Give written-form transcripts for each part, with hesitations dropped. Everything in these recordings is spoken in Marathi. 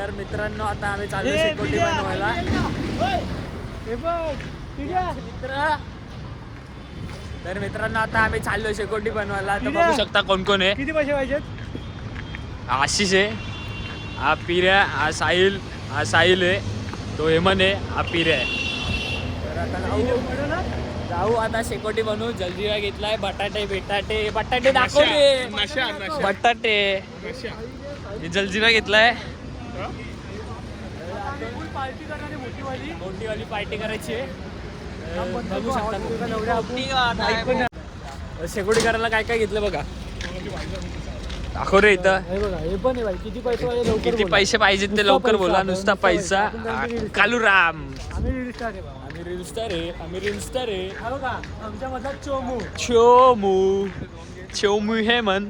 तर मित्रांनो आता आम्ही चाललो शेकोटी बनवायला. तर मित्रांनो आता आम्ही चाललो शेकोटी बनवायला. तर बघू शकता कोण कोण आहे. किती पैसे पाहिजेत? आशिष आहे, हा पिऱ्या, हा साहिल आहे, तो हेमन आहे, हा पिऱ्या आहे. तर आता जाऊ आता शेकोटी बनवू. जलजिरा घेतलाय, बटाटे दाखवले, बटाटे जलजिरा घेतलाय. मोठीवाली पार्टी करायची आहे. बघू शकता शेकोटी करायला काय काय घेतलं बघा. दाखव रे इथं. हे पण आहे भाई. किती पैसे पाहिजे? किती पैसे पाहिजेत ते लवकर बोला. नुसता पैसा. कालूराम. आम्ही रील स्टार आहे. आम्ही रील स्टार आहे. आमच्या मधात चोमू हे मन.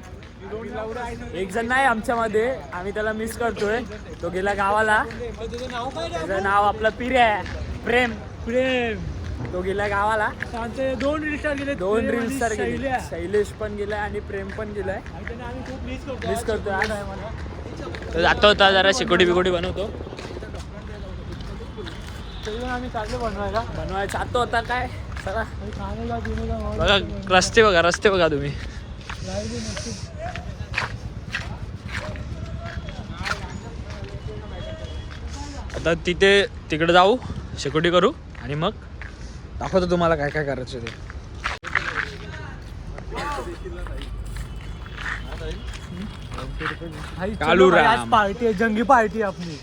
एक जण नाही आमच्यामध्ये, आम्ही त्याला मिस करतोय. तो गेला गावाला. त्याचं नाव आपलं पिऱ्या, प्रेम. तो गेला गावाला. 2 रील स्टार गेले. 2 रील स्टार गेले. शैलेश पण गेलाय आणि प्रेम पण गेलाय. मिस करतोय आज. तो जातो होता जरा शेकोटी बिकोटी बनवतो. आम्ही चाललो बनवायला चाहतो होता काय चला बघा. रस्ते बघा तुम्ही. आता तिकडे जाऊ, शेकोटी करू आणि मग दाखवतो तुम्हाला काय काय करायचं ते. कालूराम पार्टी आहे, जंगी पार्टी आपली.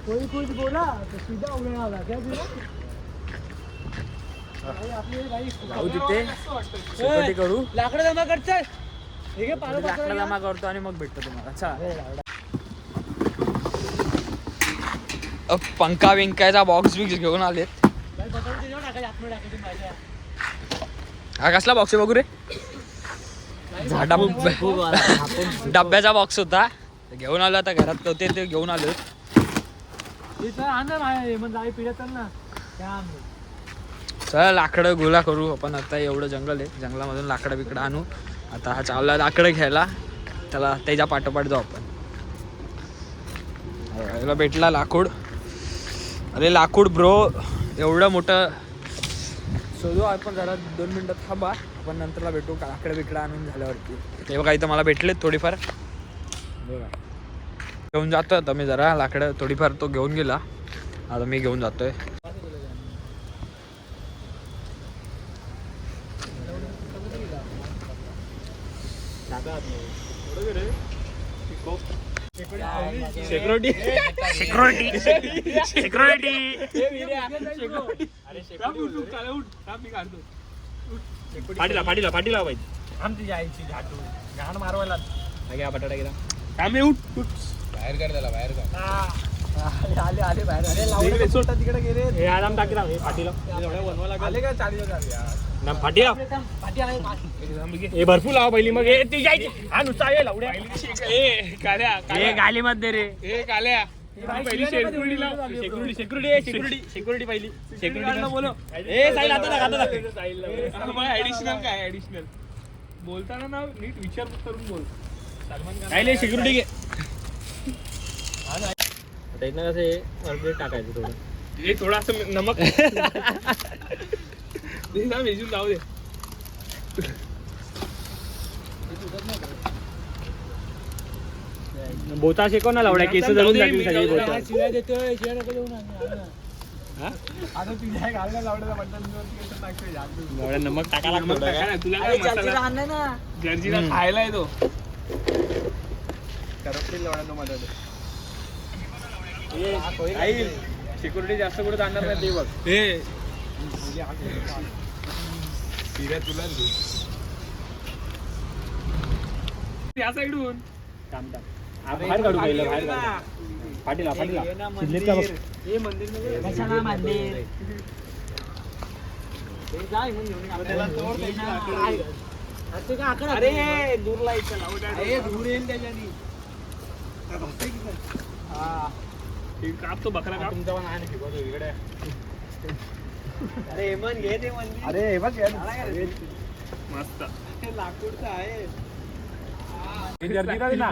कोई कुछ बोला तो सीधा उड़ने वाला क्या बोला. जाऊ तिथे शेकोटी करू. लाकडं जमा करताय. लाकडं जमा करतो आणि मग भेटतो तुम्हाला. अच्छा, पंखा विंकायचा बॉक्स बिक्स घेऊन आलेत. हा कसला बॉक्स आहे बघू रे. डब्याचा बॉक्स होता, घेऊन आलो. आता घरात होते ते घेऊन आलो. चला लाकडं गोळा करू आपण. आता एवढं जंगल आहे, जंगलामधून लाकडं बिकडं आणू. आता हा चालला लाकडं घ्यायला. त्याला त्याच्या पाठोपाठ जाऊ आपण. याला भेटला लाकूड. अरे लाकूड ब्रो, एवढं मोठं शोधू आपण. जरा 2 मिनटं थांबा, आपण नंतरला भेटू. लाकडं बिकडं आणून झाल्यावरती. ते बघा इथं मला भेटलेत थोडीफार. बघा घेऊन जातो आता मी जरा लाकडं. थोडीफार तो घेऊन गेला, आता मी घेऊन जातोय. सिक्युरिटी फाटीला पाहिजे आमची जायची घाण मारवायला. बटाटा गेला. बाहेर कर त्याला, बाहेर कर. आले बाहेर. तिकडे गेले. हे आराम टाकीला फाटीला आले का? चालेल ना फाटीला. हे भरपूर लावा पहिली, मग ती जायची. हा नुसता ये लावड्या. गाली मध्ये रे. ए काल्या, पहिली सिक्युरिटी पहिली. सिक्युरिटी बोलो. ऍडिशनल काय ऍडिशनल बोलताना ना नीट विचार करून बोल. काय सिक्युरिटी घे. इथनं कसं टाकायचं थोडं. हे थोडं असं नमक भिजून जाऊ दे. बोता शेको ना लावड्या. केस जळून जातील सगळी बोता. शिवाय देतोय. शिवाय नको देऊ ना. आता तुझ्या घालला लावड्याचा बटन टाकतोय. नमक टाकायला तुला काय मसाला जर्जीला खायला येतो. करपतील लावड्या माझ्या. सिक्युरिटी जास्त कुठे जाणार नाही ते बघ. तुला या साईडून बाहेर काढू पहिलं. बाहेर काढू. फाटीला शिजलेत का बघ. हे मंदिर अरे दूर लाईट दूर येईल त्याच्यानी. कापतो बकरा काप. तुमचा पण आहे ना इकडे. अरे हेमन घे ते मंदिर. अरे हे बघ मस्त लाकूडचं आहे. जर्दी ना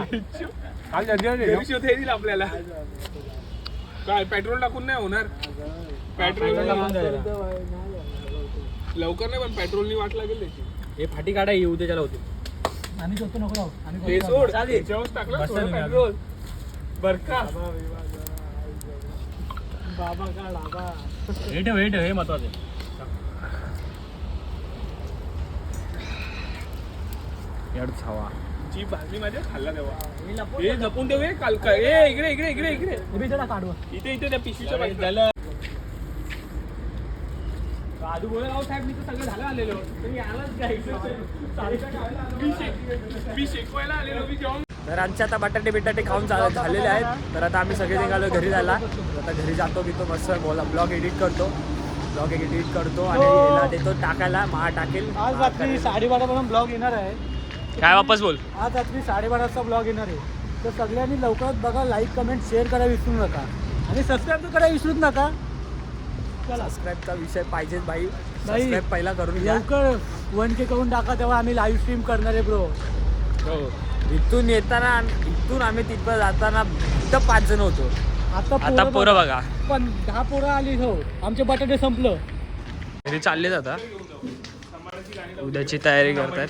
काल जल्दी घरी शोध हे दिलं आपल्याला काय पेट्रोल टाकून नाही होणार पेट्रोल लवकर नाही पण पेट्रोलनी वाट लागेल त्याची हे फाटी काढा येऊ दे त्याला होते आणि तो नको राहू ते सोड त्याच्यावरच टाकलं थोडं पेट्रोल बर का बाबा का लाबा वेट हे महत्वाचं आहे. एवढंच हवा जी भाजी माझ्या खाल्ला तेव्हा हे जपून ठेव हे काल काय ए इकडे इकडे इकडे इकडे काढवा इथे इथे त्या पिशवीच्या बाजूला राजू बोले राव साहेब मी तर सगळं झालं आलेलो तरी आलाच मी शिकवायला आलेलो मी जेवण तर आमचे आता बटाटे बिटाटे खाऊन झालेले आहेत. तर आता आम्ही सगळे निघालो घरी जायला. आता घरी जातो की तो मस्त ब्लॉग एडिट करतो आणि याला देतो टाकायला. महा टाकेल. आज रात्री 12:30 पर्यंत ब्लॉग येणार आहे. काय वापस बोल. आज रात्री 12:30 वाजता ब्लॉग येणार आहे. तर सगळ्यांनी लवकरात बघा, लाईक कमेंट शेअर करायला विसरू नका आणि सबस्क्राईब तर करायला विसरूच नका. सबस्क्राईबचा विषय पाहिजेच भाई. सबस्क्राईब पहिला करून घ्या. लवकर 1K करून टाका, तेव्हा आम्ही लाईव्ह स्ट्रीम करणार आहे ब्रो. इथून येताना इथून आम्ही तिथं जाताना इथं 5 जण होतो. आता पोरं बघा. पण 10 पोरं आली हो. आमचे बटाटे संपलं. घरी चालले आता. उद्याची तयारी करतायत.